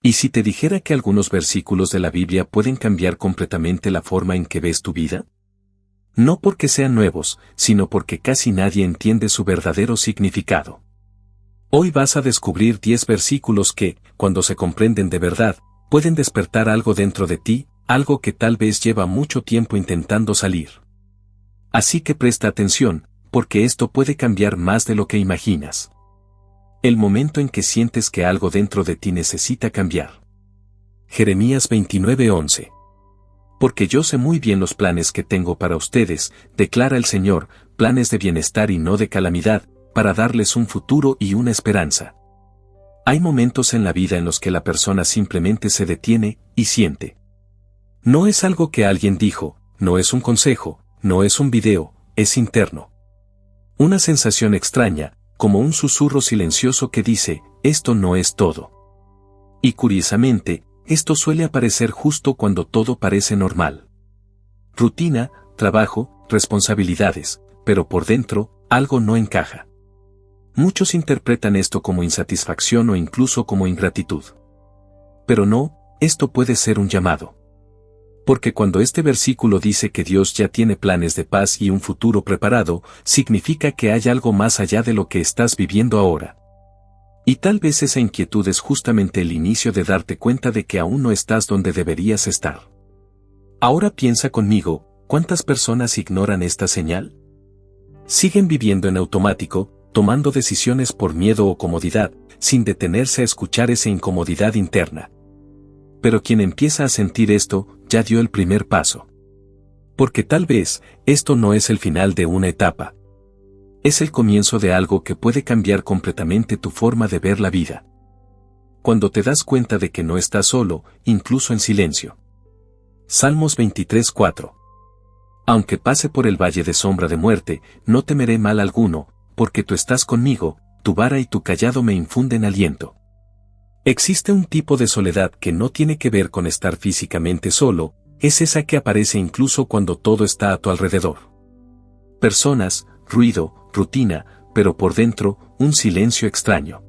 ¿Y si te dijera que algunos versículos de la Biblia pueden cambiar completamente la forma en que ves tu vida? No porque sean nuevos, sino porque casi nadie entiende su verdadero significado. Hoy vas a descubrir 10 versículos que, cuando se comprenden de verdad, pueden despertar algo dentro de ti, algo que tal vez lleva mucho tiempo intentando salir. Así que presta atención, porque esto puede cambiar más de lo que imaginas. El momento en que sientes que algo dentro de ti necesita cambiar. Jeremías 29:11. Porque yo sé muy bien los planes que tengo para ustedes, declara el Señor, planes de bienestar y no de calamidad, para darles un futuro y una esperanza. Hay momentos en la vida en los que la persona simplemente se detiene y siente. No es algo que alguien dijo, no es un consejo, no es un video, es interno. Una sensación extraña, como un susurro silencioso que dice, esto no es todo. Y curiosamente, esto suele aparecer justo cuando todo parece normal. Rutina, trabajo, responsabilidades, pero por dentro, algo no encaja. Muchos interpretan esto como insatisfacción o incluso como ingratitud. Pero no, esto puede ser un llamado. Porque cuando este versículo dice que Dios ya tiene planes de paz y un futuro preparado, significa que hay algo más allá de lo que estás viviendo ahora. Y tal vez esa inquietud es justamente el inicio de darte cuenta de que aún no estás donde deberías estar. Ahora piensa conmigo, ¿cuántas personas ignoran esta señal? Siguen viviendo en automático, tomando decisiones por miedo o comodidad, sin detenerse a escuchar esa incomodidad interna. Pero quien empieza a sentir esto, ya dio el primer paso. Porque tal vez, esto no es el final de una etapa. Es el comienzo de algo que puede cambiar completamente tu forma de ver la vida. Cuando te das cuenta de que no estás solo, incluso en silencio. Salmos 23:4. Aunque pase por el valle de sombra de muerte, no temeré mal alguno, porque tú estás conmigo, tu vara y tu cayado me infunden aliento. Existe un tipo de soledad que no tiene que ver con estar físicamente solo, es esa que aparece incluso cuando todo está a tu alrededor. Personas, ruido, rutina, pero por dentro, un silencio extraño.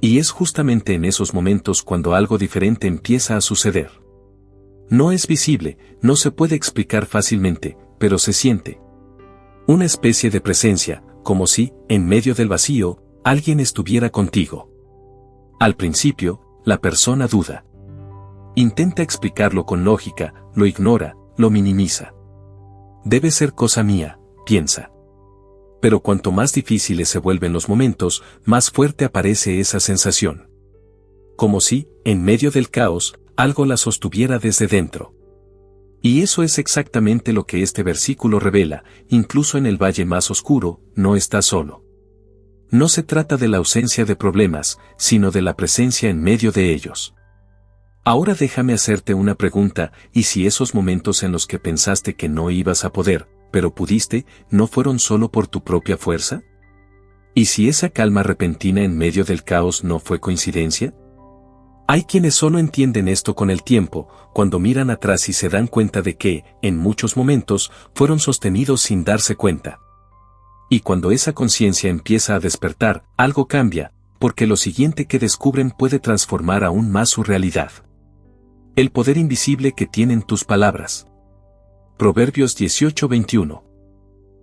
Y es justamente en esos momentos cuando algo diferente empieza a suceder. No es visible, no se puede explicar fácilmente, pero se siente. Una especie de presencia, como si, en medio del vacío, alguien estuviera contigo. Al principio, la persona duda. Intenta explicarlo con lógica, lo ignora, lo minimiza. Debe ser cosa mía, piensa. Pero cuanto más difíciles se vuelven los momentos, más fuerte aparece esa sensación. Como si, en medio del caos, algo la sostuviera desde dentro. Y eso es exactamente lo que este versículo revela, incluso en el valle más oscuro, no estás solo. No se trata de la ausencia de problemas, sino de la presencia en medio de ellos. Ahora déjame hacerte una pregunta, ¿y si esos momentos en los que pensaste que no ibas a poder, pero pudiste, no fueron solo por tu propia fuerza? ¿Y si esa calma repentina en medio del caos no fue coincidencia? Hay quienes solo entienden esto con el tiempo, cuando miran atrás y se dan cuenta de que, en muchos momentos, fueron sostenidos sin darse cuenta. Y cuando esa conciencia empieza a despertar, algo cambia, porque lo siguiente que descubren puede transformar aún más su realidad. El poder invisible que tienen tus palabras. Proverbios 18:21.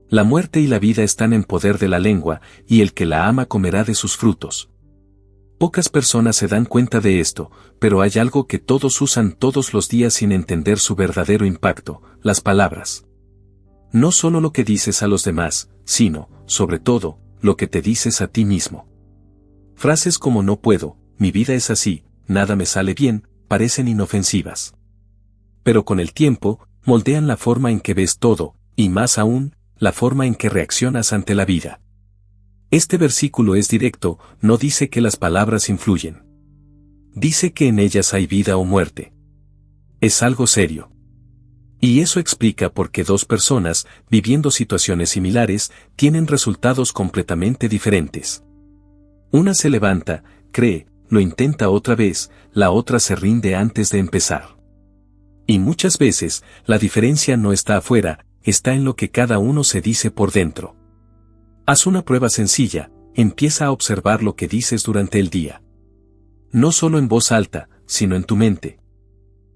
La muerte y la vida están en poder de la lengua, y el que la ama comerá de sus frutos. Pocas personas se dan cuenta de esto, pero hay algo que todos usan todos los días sin entender su verdadero impacto, las palabras. No solo lo que dices a los demás, sino, sobre todo, lo que te dices a ti mismo. Frases como no puedo, mi vida es así, nada me sale bien, parecen inofensivas. Pero con el tiempo, moldean la forma en que ves todo, y más aún, la forma en que reaccionas ante la vida. Este versículo es directo, no dice que las palabras influyen. Dice que en ellas hay vida o muerte. Es algo serio. Y eso explica por qué dos personas, viviendo situaciones similares, tienen resultados completamente diferentes. Una se levanta, cree, lo intenta otra vez, la otra se rinde antes de empezar. Y muchas veces, la diferencia no está afuera, está en lo que cada uno se dice por dentro. Haz una prueba sencilla, empieza a observar lo que dices durante el día. No solo en voz alta, sino en tu mente.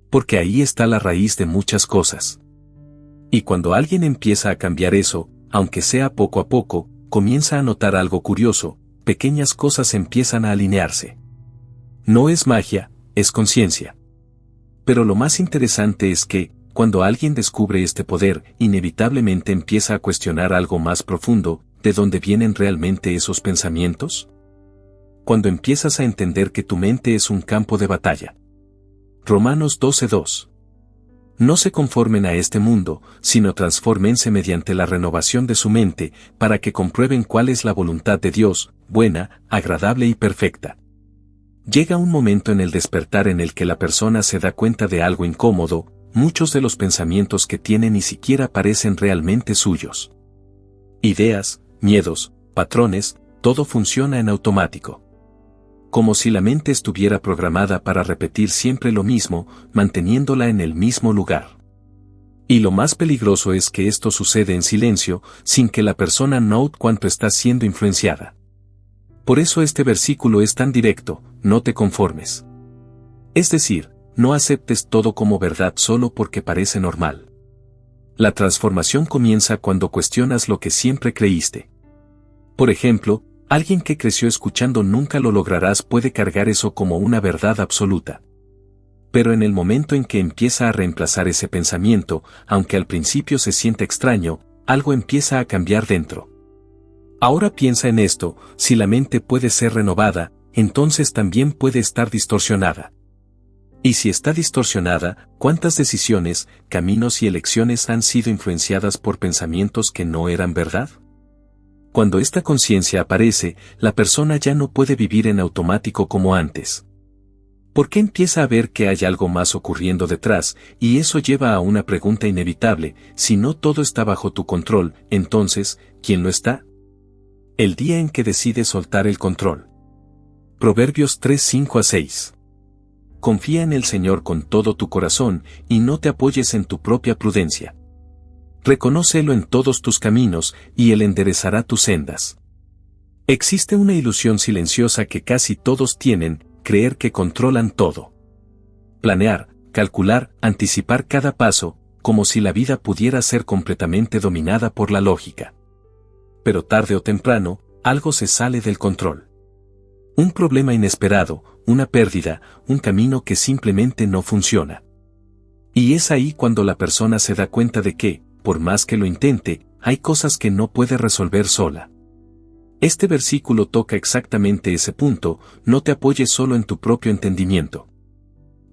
Porque ahí está la raíz de muchas cosas. Y cuando alguien empieza a cambiar eso, aunque sea poco a poco, comienza a notar algo curioso, pequeñas cosas empiezan a alinearse. No es magia, es conciencia. Pero lo más interesante es que, cuando alguien descubre este poder, inevitablemente empieza a cuestionar algo más profundo, ¿de dónde vienen realmente esos pensamientos? Cuando empiezas a entender que tu mente es un campo de batalla. Romanos 12:2. No se conformen a este mundo, sino transfórmense mediante la renovación de su mente, para que comprueben cuál es la voluntad de Dios, buena, agradable y perfecta. Llega un momento en el despertar en el que la persona se da cuenta de algo incómodo, muchos de los pensamientos que tiene ni siquiera parecen realmente suyos. Ideas, miedos, patrones, todo funciona en automático. Como si la mente estuviera programada para repetir siempre lo mismo, manteniéndola en el mismo lugar. Y lo más peligroso es que esto sucede en silencio, sin que la persona note cuánto está siendo influenciada. Por eso este versículo es tan directo, no te conformes. Es decir, no aceptes todo como verdad solo porque parece normal. La transformación comienza cuando cuestionas lo que siempre creíste. Por ejemplo, alguien que creció escuchando nunca lo lograrás puede cargar eso como una verdad absoluta. Pero en el momento en que empieza a reemplazar ese pensamiento, aunque al principio se sienta extraño, algo empieza a cambiar dentro. Ahora piensa en esto, si la mente puede ser renovada, entonces también puede estar distorsionada. Y si está distorsionada, ¿cuántas decisiones, caminos y elecciones han sido influenciadas por pensamientos que no eran verdad? Cuando esta conciencia aparece, la persona ya no puede vivir en automático como antes. Porque empieza a ver que hay algo más ocurriendo detrás, y eso lleva a una pregunta inevitable: si no todo está bajo tu control, entonces, ¿quién lo está? El día en que decides soltar el control. Proverbios 3:5-6. Confía en el Señor con todo tu corazón, y no te apoyes en tu propia prudencia. Reconócelo en todos tus caminos, y Él enderezará tus sendas. Existe una ilusión silenciosa que casi todos tienen: creer que controlan todo. Planear, calcular, anticipar cada paso, como si la vida pudiera ser completamente dominada por la lógica. Pero tarde o temprano, algo se sale del control. Un problema inesperado, una pérdida, un camino que simplemente no funciona. Y es ahí cuando la persona se da cuenta de que, por más que lo intente, hay cosas que no puede resolver sola. Este versículo toca exactamente ese punto: no te apoyes solo en tu propio entendimiento.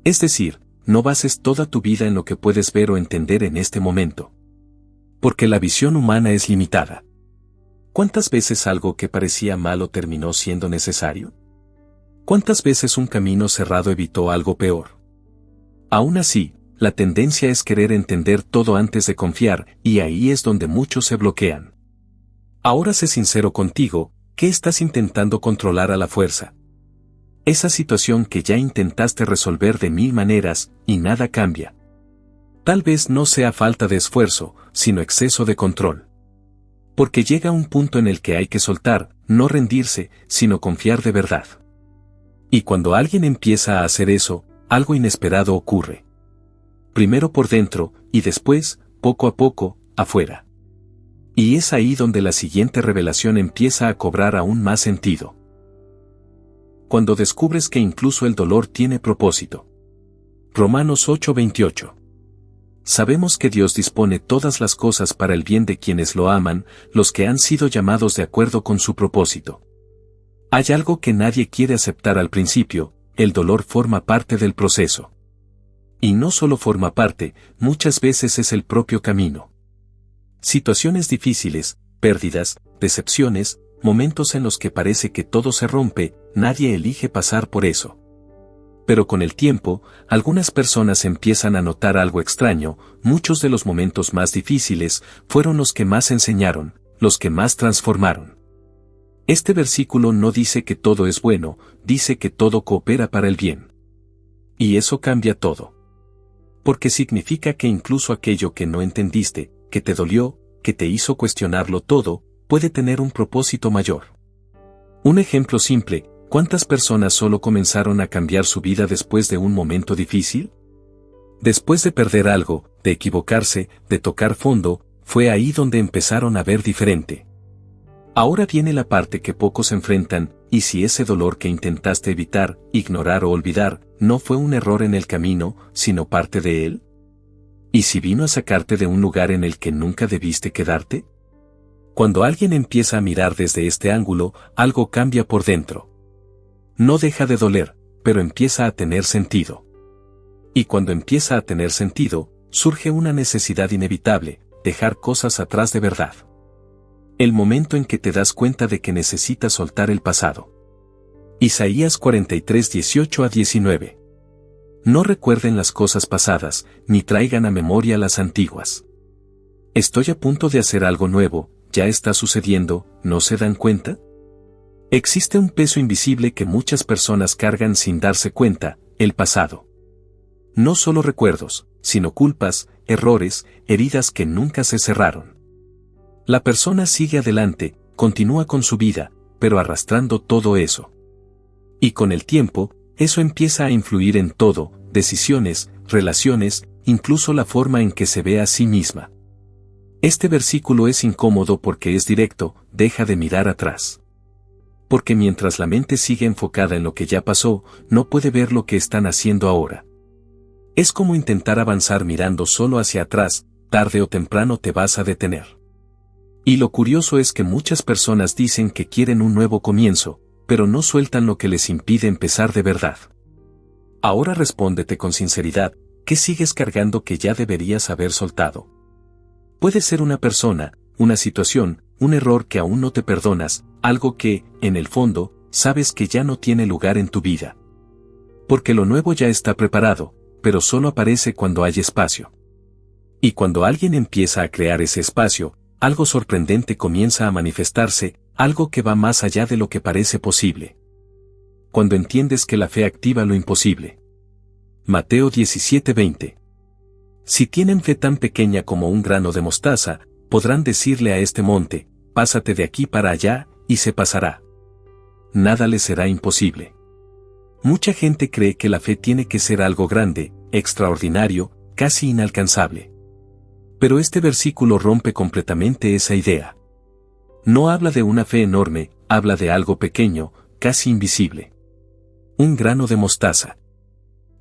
Es decir, no bases toda tu vida en lo que puedes ver o entender en este momento. Porque la visión humana es limitada. ¿Cuántas veces algo que parecía malo terminó siendo necesario? ¿Cuántas veces un camino cerrado evitó algo peor? Aún así, la tendencia es querer entender todo antes de confiar, y ahí es donde muchos se bloquean. Ahora sé sincero contigo, ¿qué estás intentando controlar a la fuerza? Esa situación que ya intentaste resolver de 1000 maneras, y nada cambia. Tal vez no sea falta de esfuerzo, sino exceso de control. Porque llega un punto en el que hay que soltar, no rendirse, sino confiar de verdad. Y cuando alguien empieza a hacer eso, algo inesperado ocurre. Primero por dentro, y después, poco a poco, afuera. Y es ahí donde la siguiente revelación empieza a cobrar aún más sentido. Cuando descubres que incluso el dolor tiene propósito. Romanos 8:28. Sabemos que Dios dispone todas las cosas para el bien de quienes lo aman, los que han sido llamados de acuerdo con su propósito. Hay algo que nadie quiere aceptar al principio: el dolor forma parte del proceso. Y no solo forma parte, muchas veces es el propio camino. Situaciones difíciles, pérdidas, decepciones, momentos en los que parece que todo se rompe, nadie elige pasar por eso. Pero con el tiempo, algunas personas empiezan a notar algo extraño: muchos de los momentos más difíciles fueron los que más enseñaron, los que más transformaron. Este versículo no dice que todo es bueno, dice que todo coopera para el bien. Y eso cambia todo. Porque significa que incluso aquello que no entendiste, que te dolió, que te hizo cuestionarlo todo, puede tener un propósito mayor. Un ejemplo simple: ¿Cuántas personas solo comenzaron a cambiar su vida después de un momento difícil? Después de perder algo, de equivocarse, de tocar fondo, fue ahí donde empezaron a ver diferente. Ahora viene la parte que pocos enfrentan, y si ese dolor que intentaste evitar, ignorar o olvidar, no fue un error en el camino, sino parte de él. ¿Y si vino a sacarte de un lugar en el que nunca debiste quedarte? Cuando alguien empieza a mirar desde este ángulo, algo cambia por dentro. No deja de doler, pero empieza a tener sentido. Y cuando empieza a tener sentido, surge una necesidad inevitable, dejar cosas atrás de verdad. El momento en que te das cuenta de que necesitas soltar el pasado. Isaías 43, 18-19. No recuerden las cosas pasadas, ni traigan a memoria las antiguas. Estoy a punto de hacer algo nuevo, ya está sucediendo, ¿no se dan cuenta? Existe un peso invisible que muchas personas cargan sin darse cuenta, el pasado. No solo recuerdos, sino culpas, errores, heridas que nunca se cerraron. La persona sigue adelante, continúa con su vida, pero arrastrando todo eso. Y con el tiempo, eso empieza a influir en todo, decisiones, relaciones, incluso la forma en que se ve a sí misma. Este versículo es incómodo porque es directo, deja de mirar atrás. Porque mientras la mente sigue enfocada en lo que ya pasó, no puede ver lo que están haciendo ahora. Es como intentar avanzar mirando solo hacia atrás, tarde o temprano te vas a detener. Y lo curioso es que muchas personas dicen que quieren un nuevo comienzo, pero no sueltan lo que les impide empezar de verdad. Ahora respóndete con sinceridad, ¿qué sigues cargando que ya deberías haber soltado? Puede ser una persona, una situación, un error que aún no te perdonas, algo que, en el fondo, sabes que ya no tiene lugar en tu vida. Porque lo nuevo ya está preparado, pero solo aparece cuando hay espacio. Y cuando alguien empieza a crear ese espacio, algo sorprendente comienza a manifestarse, algo que va más allá de lo que parece posible. Cuando entiendes que la fe activa lo imposible. Mateo 17:20. Si tienen fe tan pequeña como un grano de mostaza, podrán decirle a este monte, pásate de aquí para allá, y se pasará. Nada les será imposible. Mucha gente cree que la fe tiene que ser algo grande, extraordinario, casi inalcanzable. Pero este versículo rompe completamente esa idea. No habla de una fe enorme, habla de algo pequeño, casi invisible. Un grano de mostaza.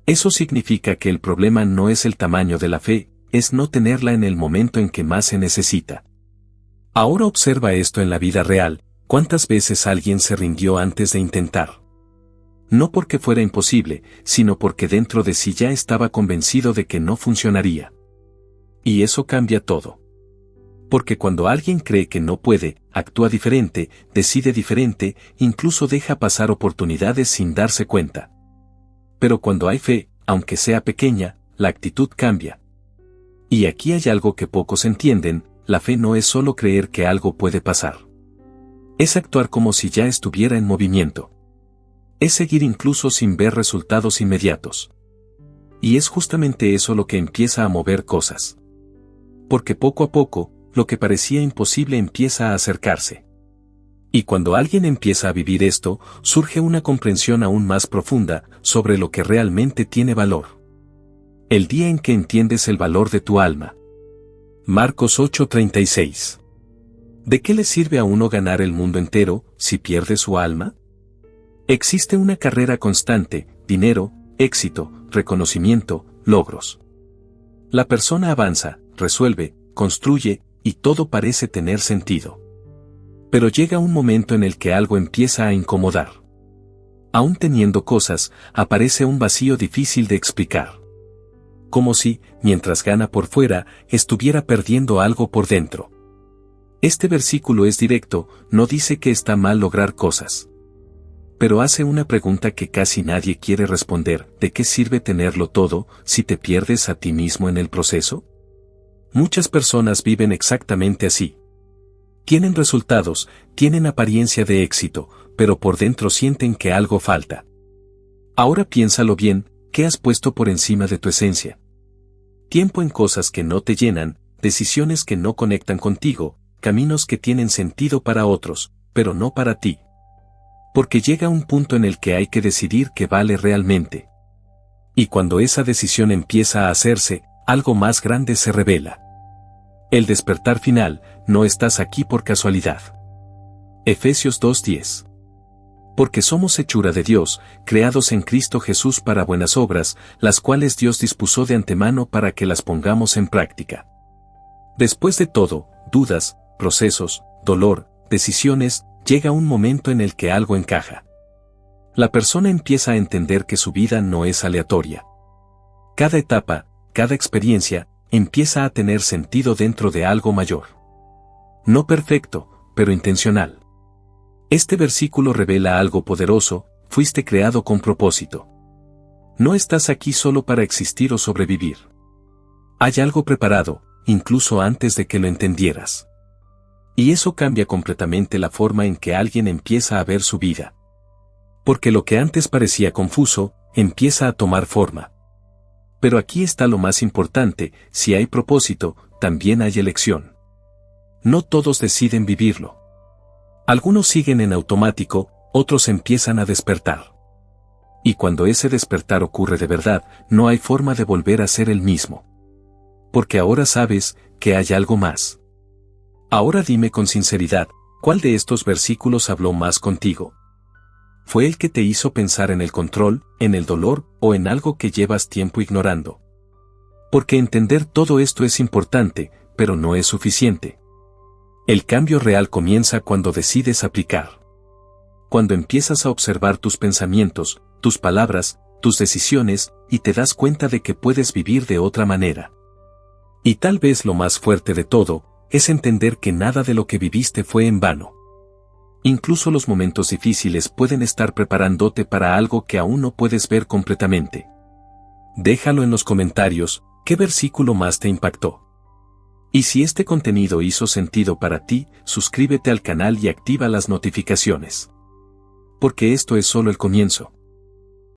Eso significa que el problema no es el tamaño de la fe, es no tenerla en el momento en que más se necesita. Ahora observa esto en la vida real, ¿cuántas veces alguien se rindió antes de intentar? No porque fuera imposible, sino porque dentro de sí ya estaba convencido de que no funcionaría. Y eso cambia todo. Porque cuando alguien cree que no puede, actúa diferente, decide diferente, incluso deja pasar oportunidades sin darse cuenta. Pero cuando hay fe, aunque sea pequeña, la actitud cambia. Y aquí hay algo que pocos entienden, la fe no es solo creer que algo puede pasar. Es actuar como si ya estuviera en movimiento. Es seguir incluso sin ver resultados inmediatos. Y es justamente eso lo que empieza a mover cosas. Porque poco a poco, lo que parecía imposible empieza a acercarse. Y cuando alguien empieza a vivir esto, surge una comprensión aún más profunda sobre lo que realmente tiene valor. El día en que entiendes el valor de tu alma. Marcos 8:36. ¿De qué le sirve a uno ganar el mundo entero, si pierde su alma? Existe una carrera constante, dinero, éxito, reconocimiento, logros. La persona avanza, resuelve, construye, y todo parece tener sentido. Pero llega un momento en el que algo empieza a incomodar. Aún teniendo cosas, aparece un vacío difícil de explicar. Como si, mientras gana por fuera, estuviera perdiendo algo por dentro. Este versículo es directo, no dice que está mal lograr cosas. Pero hace una pregunta que casi nadie quiere responder: ¿de qué sirve tenerlo todo, si te pierdes a ti mismo en el proceso? Muchas personas viven exactamente así. Tienen resultados, tienen apariencia de éxito, pero por dentro sienten que algo falta. Ahora piénsalo bien, ¿qué has puesto por encima de tu esencia? Tiempo en cosas que no te llenan, decisiones que no conectan contigo, caminos que tienen sentido para otros, pero no para ti. Porque llega un punto en el que hay que decidir qué vale realmente. Y cuando esa decisión empieza a hacerse, algo más grande se revela. El despertar final, no estás aquí por casualidad. Efesios 2:10. Porque somos hechura de Dios, creados en Cristo Jesús para buenas obras, las cuales Dios dispuso de antemano para que las pongamos en práctica. Después de todo, dudas, procesos, dolor, decisiones, llega un momento en el que algo encaja. La persona empieza a entender que su vida no es aleatoria. Cada etapa, cada experiencia, empieza a tener sentido dentro de algo mayor. No perfecto, pero intencional. Este versículo revela algo poderoso: fuiste creado con propósito. No estás aquí solo para existir o sobrevivir. Hay algo preparado, incluso antes de que lo entendieras. Y eso cambia completamente la forma en que alguien empieza a ver su vida. Porque lo que antes parecía confuso, empieza a tomar forma. Pero aquí está lo más importante: si hay propósito, también hay elección. No todos deciden vivirlo. Algunos siguen en automático, otros empiezan a despertar. Y cuando ese despertar ocurre de verdad, no hay forma de volver a ser el mismo. Porque ahora sabes que hay algo más. Ahora dime con sinceridad, ¿cuál de estos versículos habló más contigo? ¿Fue el que te hizo pensar en el control, en el dolor, o en algo que llevas tiempo ignorando? Porque entender todo esto es importante, pero no es suficiente. El cambio real comienza cuando decides aplicar. Cuando empiezas a observar tus pensamientos, tus palabras, tus decisiones, y te das cuenta de que puedes vivir de otra manera. Y tal vez lo más fuerte de todo, es entender que nada de lo que viviste fue en vano. Incluso los momentos difíciles pueden estar preparándote para algo que aún no puedes ver completamente. Déjalo en los comentarios, ¿qué versículo más te impactó? Y si este contenido hizo sentido para ti, suscríbete al canal y activa las notificaciones. Porque esto es solo el comienzo.